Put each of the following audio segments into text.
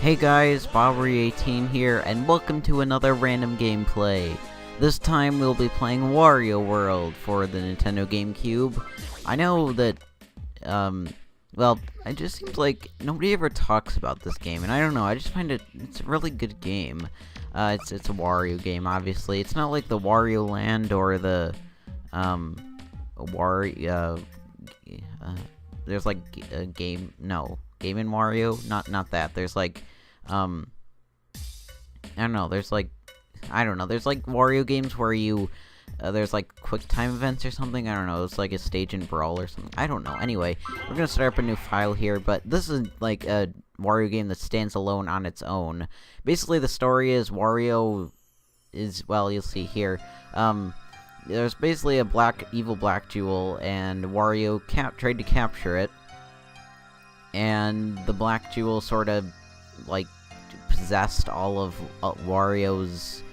Hey guys, Bobbery18 here, and welcome to another random gameplay. This time we'll be playing Wario World for the Nintendo GameCube. I know that, well, it just seems like nobody ever talks about this game, and I don't know, I just find it's a really good game. It's a Wario game, obviously. It's not like the Wario Land or the, there's like a Game & Wario? Not that. There's like, I don't know, there's like Wario games where you, there's like quick time events or something, I don't know, it's like a stage in Brawl or something, I don't know. Anyway, we're gonna start up a new file here, but this is like a Wario game that stands alone on its own. Basically, the story is Wario is, well, you'll see here, there's basically a evil black jewel, and Wario tried to capture it, and the black jewel sort of, like, possessed all of Wario's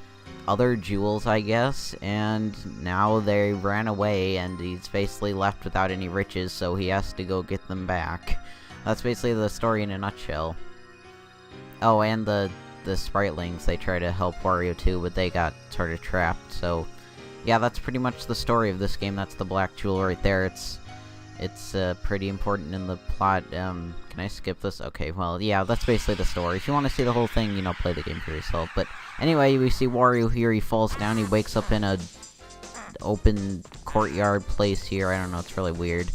other jewels, I guess, and now they ran away, and he's basically left without any riches, so he has to go get them back. That's basically the story in a nutshell. Oh, and the Spritelings, they try to help Wario too, but they got sort of trapped, so yeah, that's pretty much the story of this game. That's the black jewel right there. It's pretty important in the plot. Can I skip this? Okay, well, yeah, that's basically the story. If you want to see the whole thing, you know, play the game for yourself. But anyway, we see Wario here. He falls down. He wakes up in a open courtyard place here. I don't know. It's really weird.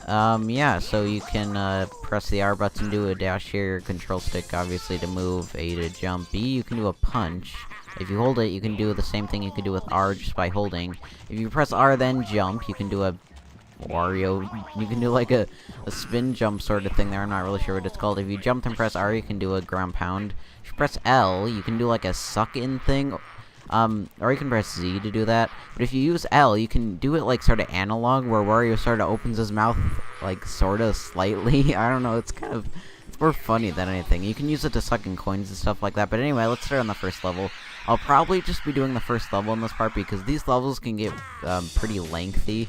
Yeah, so you can press the R button, do a dash here, control stick, obviously, to move, A to jump, B, you can do a punch. If you hold it, you can do the same thing you can do with R just by holding. If you press R, then jump, you can do a Wario, you can do like a spin jump sort of thing there, I'm not really sure what it's called. If you jump and press R, you can do a ground pound. If you press L, you can do like a suck-in thing, or you can press Z to do that. But if you use L, you can do it like sort of analog, where Wario sort of opens his mouth, like, sort of slightly. I don't know, it's more funny than anything. You can use it to suck in coins and stuff like that. But anyway, let's start on the first level. I'll probably just be doing the first level in this part, because these levels can get, pretty lengthy.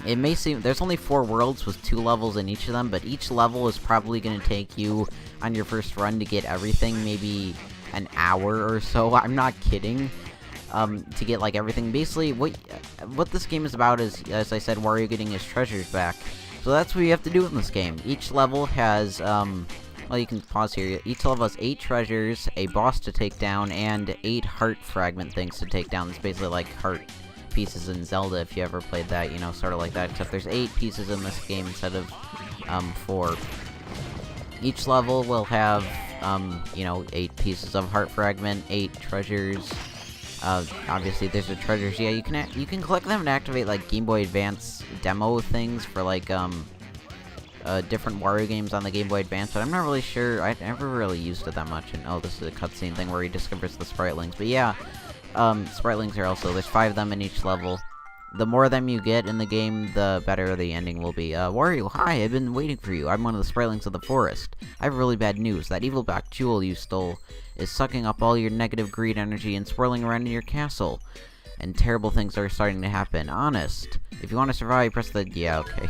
It may seem, there's only 4 worlds with 2 levels in each of them, but each level is probably going to take you, on your first run, to get everything, maybe an hour or so. I'm not kidding. To get, like, everything. Basically, what this game is about is, as I said, Wario getting his treasures back. So that's what you have to do in this game. Each level has, well, you can pause here. Each level has 8 treasures, a boss to take down, and 8 heart fragment things to take down. It's basically like heart pieces in Zelda, if you ever played that, you know, sort of like that, except there's 8 pieces in this game instead of 4. Each level will have, you know, 8 pieces of heart fragment, 8 treasures. Obviously there's the treasures. Yeah, you can collect them and activate like Game Boy Advance demo things for like different Wario games on the Game Boy Advance, but I'm not really sure. I never really used it that much. And oh, this is a cutscene thing where he discovers the Spritelings. But yeah, Spritelings are also, there's 5 of them in each level. The more of them you get in the game, the better the ending will be. Wario, hi, I've been waiting for you. I'm one of the Spritelings of the forest. I have really bad news. That evil black jewel you stole is sucking up all your negative greed energy and swirling around in your castle. And terrible things are starting to happen. Honest. If you want to survive, press the... Yeah, okay.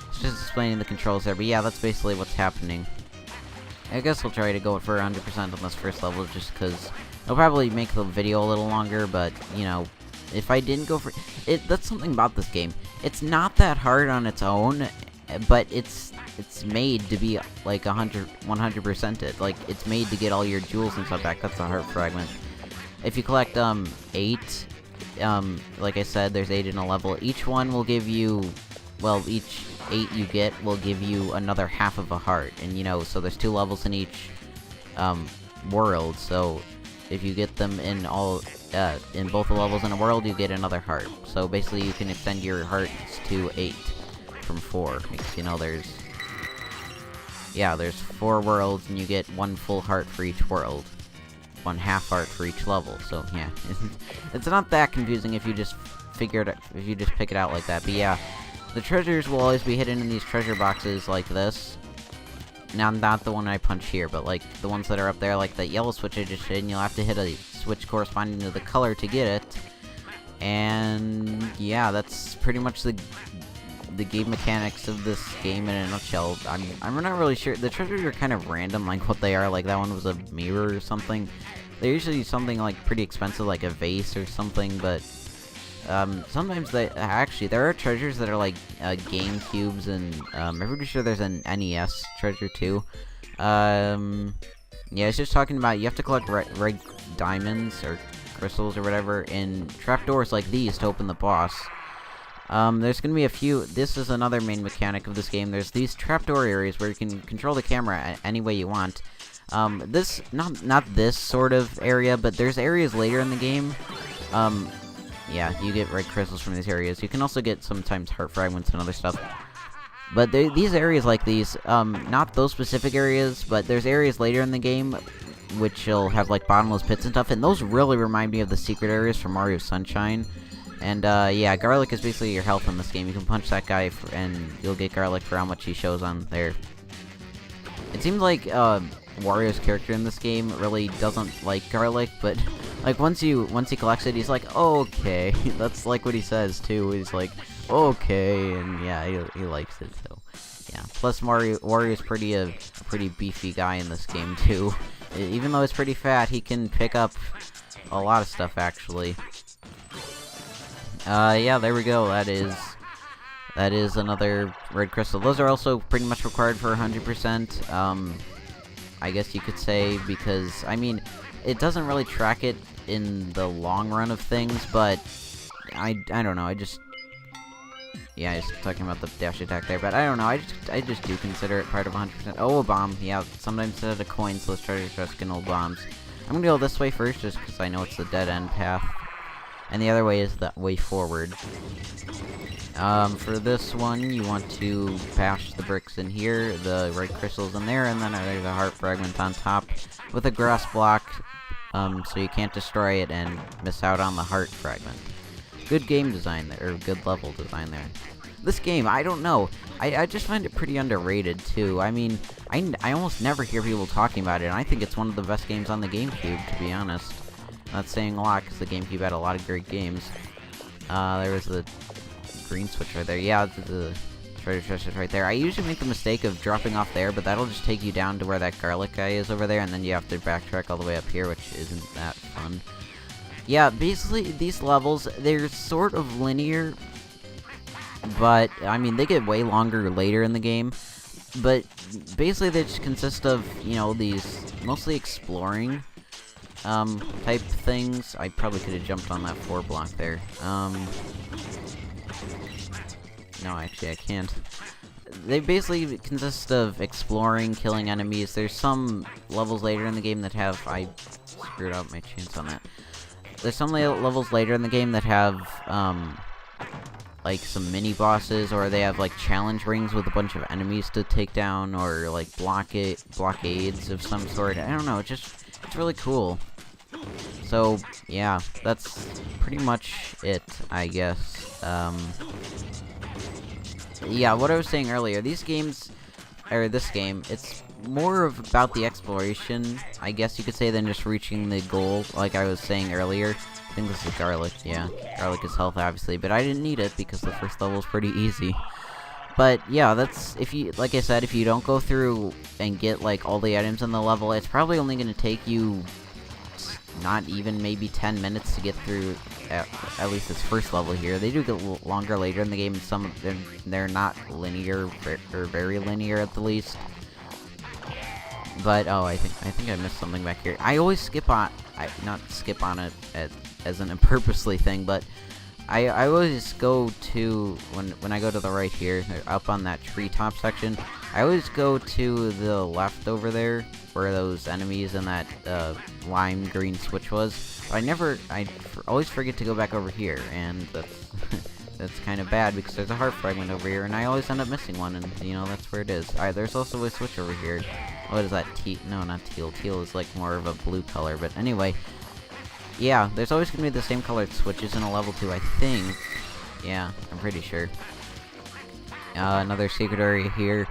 It's just explaining the controls there, but yeah, that's basically what's happening. I guess we'll try to go for 100% on this first level, just because it'll probably make the video a little longer, but, you know, if I didn't go for it, that's something about this game. It's not that hard on its own, but it's made to be like 100%ed. Like, it's made to get all your jewels and stuff back. That's a heart fragment. If you collect 8, like I said, there's 8 in a level. Each one will give you, well, each 8 you get will give you another half of a heart, and you know, so there's 2 levels in each world. So if you get them in all in both the levels in a world, you get another heart. So basically, you can extend your hearts to 8 from 4. Because, you know, there's 4 worlds, and you get 1 full heart for each world, 1 half heart for each level. So yeah, it's not that confusing if you just pick it out like that. But yeah, the treasures will always be hidden in these treasure boxes like this. Now, not the one I punch here, but like the ones that are up there, like the yellow switch I just did, and you'll have to hit a switch corresponding to the color to get it. And yeah, that's pretty much the the game mechanics of this game in a nutshell. I'm not really sure. The treasures are kind of random, like what they are. Like that one was a mirror or something. They're usually something like pretty expensive, like a vase or something. But sometimes there are treasures that are like GameCubes, and I'm pretty sure there's an NES treasure too. Yeah, it's just talking about you have to collect red diamonds or crystals or whatever in trapdoors like these to open the boss. There's gonna be a few. This is another main mechanic of this game. There's these trapdoor areas where you can control the camera any way you want. This not this sort of area, but there's areas later in the game. Yeah, you get red crystals from these areas. You can also get sometimes heart fragments and other stuff. But these areas like these, not those specific areas, but there's areas later in the game which will have like bottomless pits and stuff, and those really remind me of the secret areas from Mario Sunshine. And yeah, garlic is basically your health in this game. You can punch that guy and you'll get garlic for how much he shows on there. It seems like Wario's character in this game really doesn't like garlic, but like once he collects it, he's like, oh, okay. That's like what he says too. He's like, okay, and yeah, he likes it. So yeah. Plus Wario's a pretty beefy guy in this game too. Even though he's pretty fat, he can pick up a lot of stuff actually. Yeah, there we go. That is another red crystal. Those are also pretty much required for 100%. I guess you could say, because I mean, it doesn't really track it in the long run of things, but I don't know. I just talking about the dash attack there, but I don't know. I just do consider it part of 100%. Oh, a bomb. Yeah, sometimes instead of a coin, so those treasure chests get old bombs. I'm gonna go this way first, just because I know it's the dead end path. And the other way is the way forward. For this one, you want to bash the bricks in here, the red crystals in there, and then there's a heart fragment on top with a grass block, so you can't destroy it and miss out on the heart fragment. Good game design there, or good level design there. This game, I don't know. I just find it pretty underrated, too. I mean, I almost never hear people talking about it, and I think it's one of the best games on the GameCube, to be honest. Not saying a lot, because the GameCube had a lot of great games. There was the green switch right there. Yeah, the treasure chest is right there. I usually make the mistake of dropping off there, but that'll just take you down to where that garlic guy is over there, and then you have to backtrack all the way up here, which isn't that fun. Yeah, basically, these levels, they're sort of linear, but, I mean, they get way longer later in the game, but basically they just consist of, you know, these mostly exploring type things. I probably could have jumped on that 4 block there. No, actually I can't. They basically consist of exploring, killing enemies. There's some levels later in the game that have... I screwed up my chance on that. There's some levels later in the game that have, like, some mini-bosses, or they have, like, challenge rings with a bunch of enemies to take down, or, like, blockades of some sort. I don't know, it's really cool. So, yeah, that's pretty much it, I guess. Yeah, what I was saying earlier, these games, or this game, it's more about the exploration, I guess you could say, than just reaching the goal, like I was saying earlier. I think this is garlic, yeah. Garlic is health, obviously, but I didn't need it because the first level is pretty easy. But, yeah, that's, if you, like I said, if you don't go through and get, like, all the items in the level, it's probably only going to take you not even maybe 10 minutes to get through at least this first level here. They do get longer later in the game, and some of them, they're not linear, or very linear at the least. But, oh, I think I missed something back here. I always skip on, not skip on it as an purposely thing, but I always go to, when I go to the right here, up on that treetop section, I always go to the left over there, where those enemies and that lime green switch was. But I always forget to go back over here, and that's that's kind of bad because there's a heart fragment over here, and I always end up missing one, and you know that's where it is. Alright, there's also a switch over here. What is that? No, not teal. Teal is like more of a blue color, but anyway. Yeah, there's always gonna be the same colored switches in a level 2, I think. Yeah, I'm pretty sure. Another secret area here.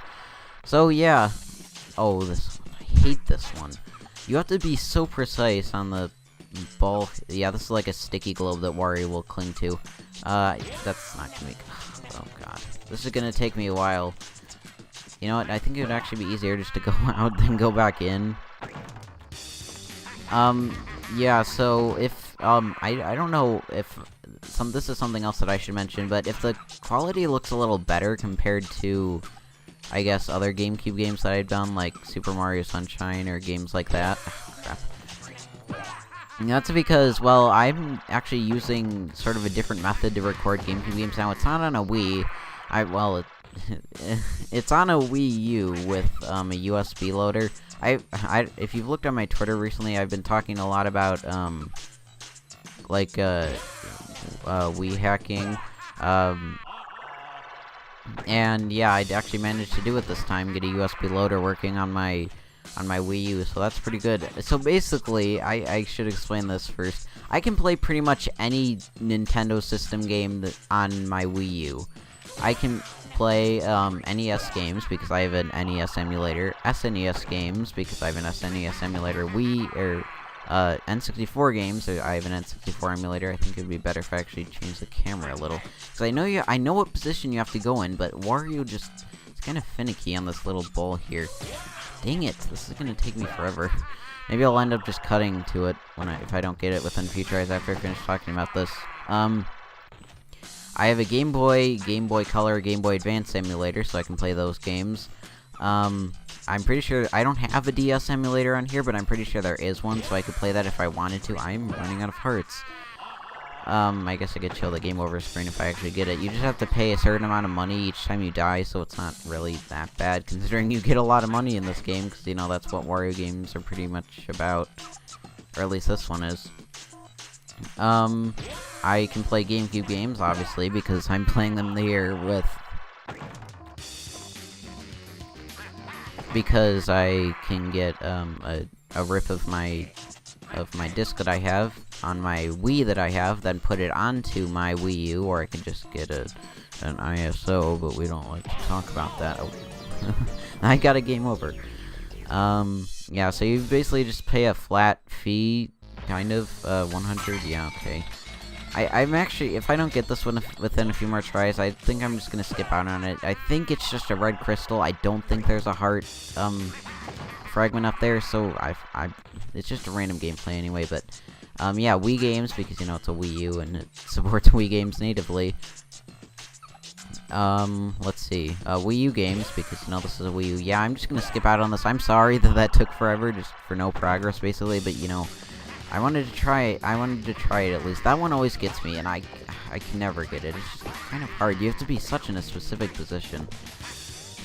So yeah. Oh, this one. I hate this one. You have to be so precise on the ball. Yeah, this is like a sticky globe that Wario will cling to. That's not gonna make... Oh god. This is gonna take me a while. You know what? I think it would actually be easier just to go out than go back in. Yeah, so if, I don't know if this is something else that I should mention, but if the quality looks a little better compared to, I guess, other GameCube games that I've done, like Super Mario Sunshine or games like that. Crap. And that's because, well, I'm actually using sort of a different method to record GameCube games now. It's not on a Wii. It's on a Wii U with a USB loader. If you've looked on my Twitter recently, I've been talking a lot about Wii hacking. And yeah, I actually managed to do it this time. Get a USB loader working on my Wii U, so that's pretty good. So basically, I should explain this first. I can play pretty much any Nintendo system game on my Wii U. I can play NES games because I have an NES emulator, SNES games because I have an SNES emulator, Wii or N64 games. I have an N64 emulator. I think it would be better if I actually change the camera a little, because I know what position you have to go in, but Wario is kind of finicky on this little ball here. Dang it! This is gonna take me forever. Maybe I'll end up just cutting to it if I don't get it within future tries after I finish talking about this. I have a Game Boy Color, Game Boy Advance emulator, so I can play those games. I'm pretty sure I don't have a DS emulator on here, but I'm pretty sure there is one, so I could play that if I wanted to. I'm running out of hearts. I guess I could show the game over screen if I actually get it. You just have to pay a certain amount of money each time you die, so it's not really that bad, considering you get a lot of money in this game, because, you know, that's what Wario games are pretty much about. Or at least this one is. I can play GameCube games, obviously, because I'm playing them here because I can get, a rip of my disc that I have on my Wii that I have, then put it onto my Wii U, or I can just get an ISO, but we don't like to talk about that. Oh. I got a game over. Yeah, so you basically just pay a flat fee, kind of, 100, yeah, okay. I'm actually, if I don't get this one within a few more tries, I think I'm just gonna skip out on it. I think it's just a red crystal. I don't think there's a heart, fragment up there, so it's just a random gameplay anyway, but, yeah, Wii games, because, you know, it's a Wii U, and it supports Wii games natively. Let's see, Wii U games, because, you know, this is a Wii U. Yeah, I'm just gonna skip out on this. I'm sorry that took forever, just for no progress, basically, but, you know, I wanted to try it at least. That one always gets me, and I can never get it. It's just kind of hard. You have to be such in a specific position.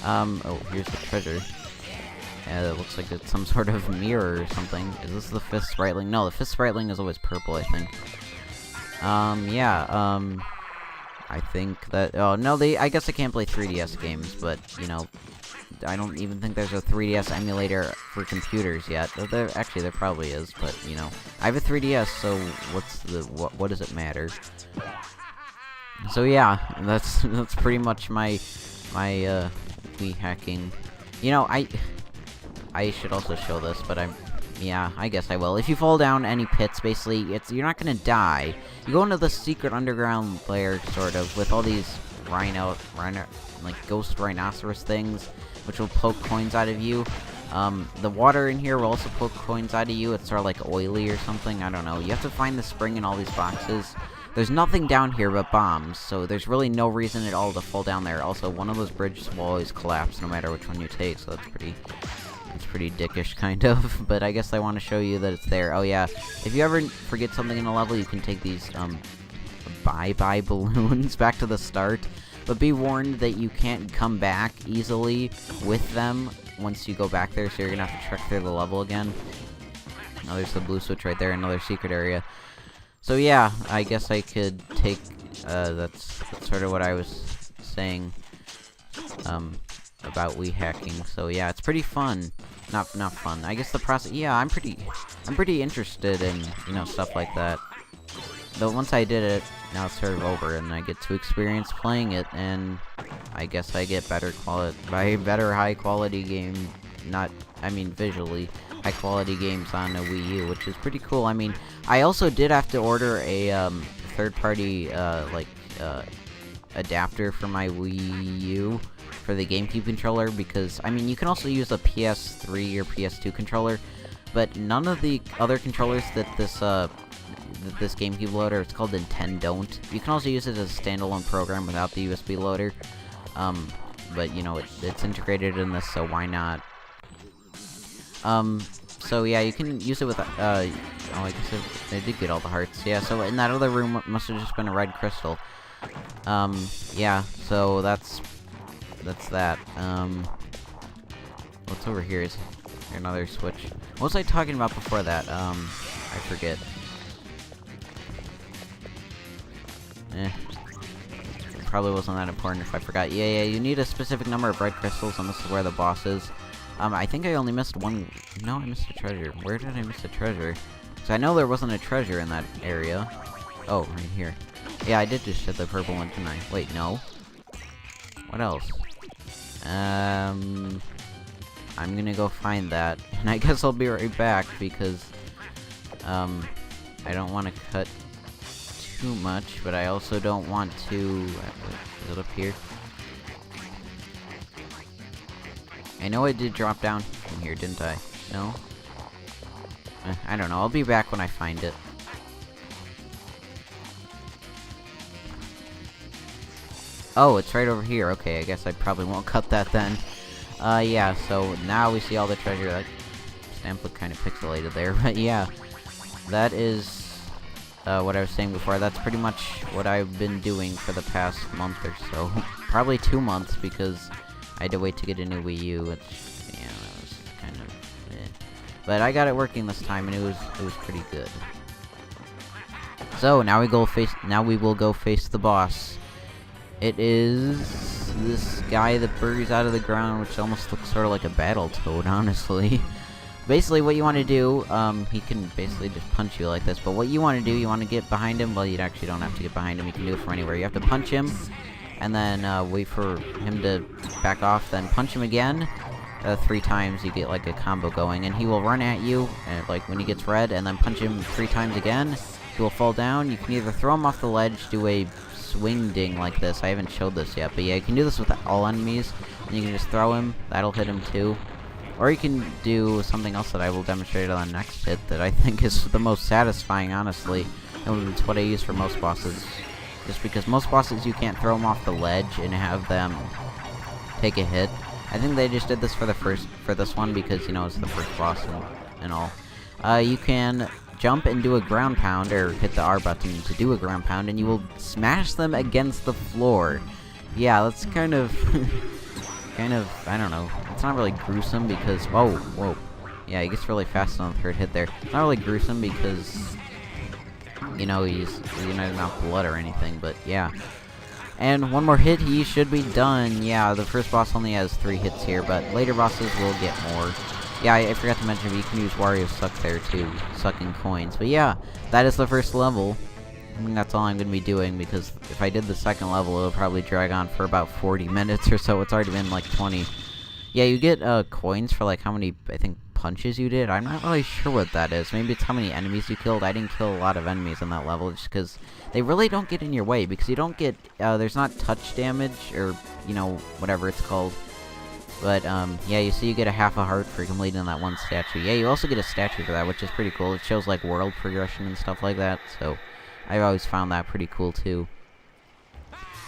Oh, here's the treasure. It looks like it's some sort of mirror or something. Is this the fifth spriteling? No, the fifth spriteling is always purple, I think. Yeah, I think that, oh, no, I guess I can't play 3DS games, but, you know, I don't even think there's a 3DS emulator for computers yet. Actually, there probably is, but, you know, I have a 3DS, so what does it matter? So yeah, that's pretty much my Wii hacking. You know, I should also show this, but yeah, I guess I will. If you fall down any pits, basically, you're not gonna die. You go into the secret underground lair, sort of, with all these like ghost rhinoceros things, which will poke coins out of you. The water in here will also poke coins out of you. It's sort of like oily or something, I don't know. You have to find the spring in all these boxes. There's nothing down here but bombs, so there's really no reason at all to fall down there. Also, one of those bridges will always collapse no matter which one you take, so that's pretty dickish, kind of. But I guess I want to show you that it's there. Oh yeah, if you ever forget something in a level, you can take these, bye-bye balloons back to the start. But be warned that you can't come back easily with them once you go back there, so you're gonna have to trek through the level again. Oh, there's the blue switch right there, another secret area. So yeah, I guess I could take, that's sort of what I was saying, about Wii hacking. So yeah, it's pretty fun. Not fun. I guess the process, yeah, I'm pretty interested in, you know, stuff like that. Though once I did it, now it's sort of over, and I get to experience playing it, and I guess I get better high quality game, visually high quality games on a Wii U, which is pretty cool. I mean, I also did have to order a third party adapter for my Wii U for the GameCube controller, because, I mean, you can also use a PS3 or PS2 controller, but none of the other controllers that this GameCube loader, it's called Nintendo, don't. You can also use it as a standalone program without the USB loader, but, you know, it's integrated in this, so why not? So yeah, you can use it with, oh, I guess I did get all the hearts. Yeah, so in that other room must have just been a red crystal. Yeah, so that's that. What's over here? Is there another switch? What was I talking about before that? I forget. It probably wasn't that important if I forgot. Yeah, you need a specific number of red crystals, and this is where the boss is. I think I only missed one. No, I missed a treasure. Where did I miss a treasure? Because I know there wasn't a treasure in that area. Oh, right here. Yeah, I did just hit the purple one, didn't I? Wait, no. What else? I'm gonna go find that. And I guess I'll be right back, because, I don't want to cut too much, but I also don't want to... Is it up here? I know I did drop down from here, didn't I? No? I don't know. I'll be back when I find it. Oh, it's right over here. Okay, I guess I probably won't cut that then. Yeah, so now we see all the treasure. That stamp looked kind of pixelated there, but yeah. That is what I was saying before. That's pretty much what I've been doing for the past month or so. Probably 2 months, because I had to wait to get a new Wii U, which, yeah, that was kind of, But I got it working this time, and it was pretty good. So now we will go face the boss. It is this guy that buries out of the ground, which almost looks sort of like a battle toad, honestly. Basically, what you want to do, he can basically just punch you like this, but what you want to do, you want to get behind him. Well, you actually don't have to get behind him. You can do it from anywhere. You have to punch him, and then wait for him to back off, then punch him again. 3 times, you get like a combo going, and he will run at you, and like when he gets red, and then punch him 3 times again. He will fall down. You can either throw him off the ledge, do a swing ding like this. I haven't showed this yet, but yeah, you can do this with all enemies, and you can just throw him. That'll hit him too. Or you can do something else that I will demonstrate on the next hit that I think is the most satisfying, honestly, and it's what I use for most bosses. Just because most bosses, you can't throw them off the ledge and have them take a hit. I think they just did this for this one because, you know, it's the first boss and all. You can jump and do a ground pound, or hit the R button to do a ground pound, and you will smash them against the floor. Yeah, that's kind of, I don't know. It's not really gruesome because, whoa. Yeah, he gets really fast on the 3rd hit there. It's not really gruesome because, you know, he's not enough blood or anything, but yeah. And one more hit, he should be done. Yeah, the first boss only has 3 hits here, but later bosses will get more. Yeah, I forgot to mention, but you can use Wario Suck there too, sucking coins. But yeah, that is the first level. I think that's all I'm going to be doing, because if I did the second level, it'll probably drag on for about 40 minutes or so. It's already been like 20. Yeah, you get coins for like how many, I think, punches you did. I'm not really sure what that is. Maybe it's how many enemies you killed. I didn't kill a lot of enemies on that level, just because they really don't get in your way, because you don't get, there's not touch damage, or, you know, whatever it's called. But, yeah, you see you get a half a heart for completing that one statue. Yeah, you also get a statue for that, which is pretty cool. It shows, like, world progression and stuff like that, so I've always found that pretty cool, too.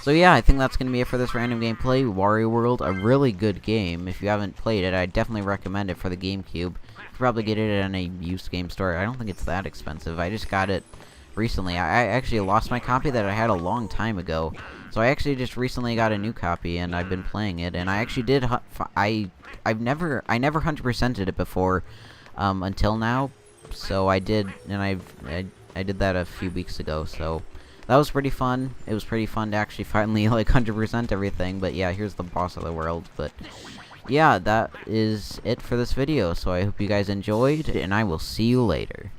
So, yeah, I think that's going to be it for this random gameplay. Wario World, a really good game. If you haven't played it, I definitely recommend it for the GameCube. You could probably get it at a used game store. I don't think it's that expensive. I just got it recently. I actually lost my copy that I had a long time ago. So I actually just recently got a new copy, and I've been playing it, and I actually did, I never 100%ed it before, until now, so I did, and I did that a few weeks ago, so that was pretty fun. It was pretty fun to actually finally, like, 100% everything, but yeah, here's the boss of the world, but yeah, that is it for this video, so I hope you guys enjoyed, and I will see you later.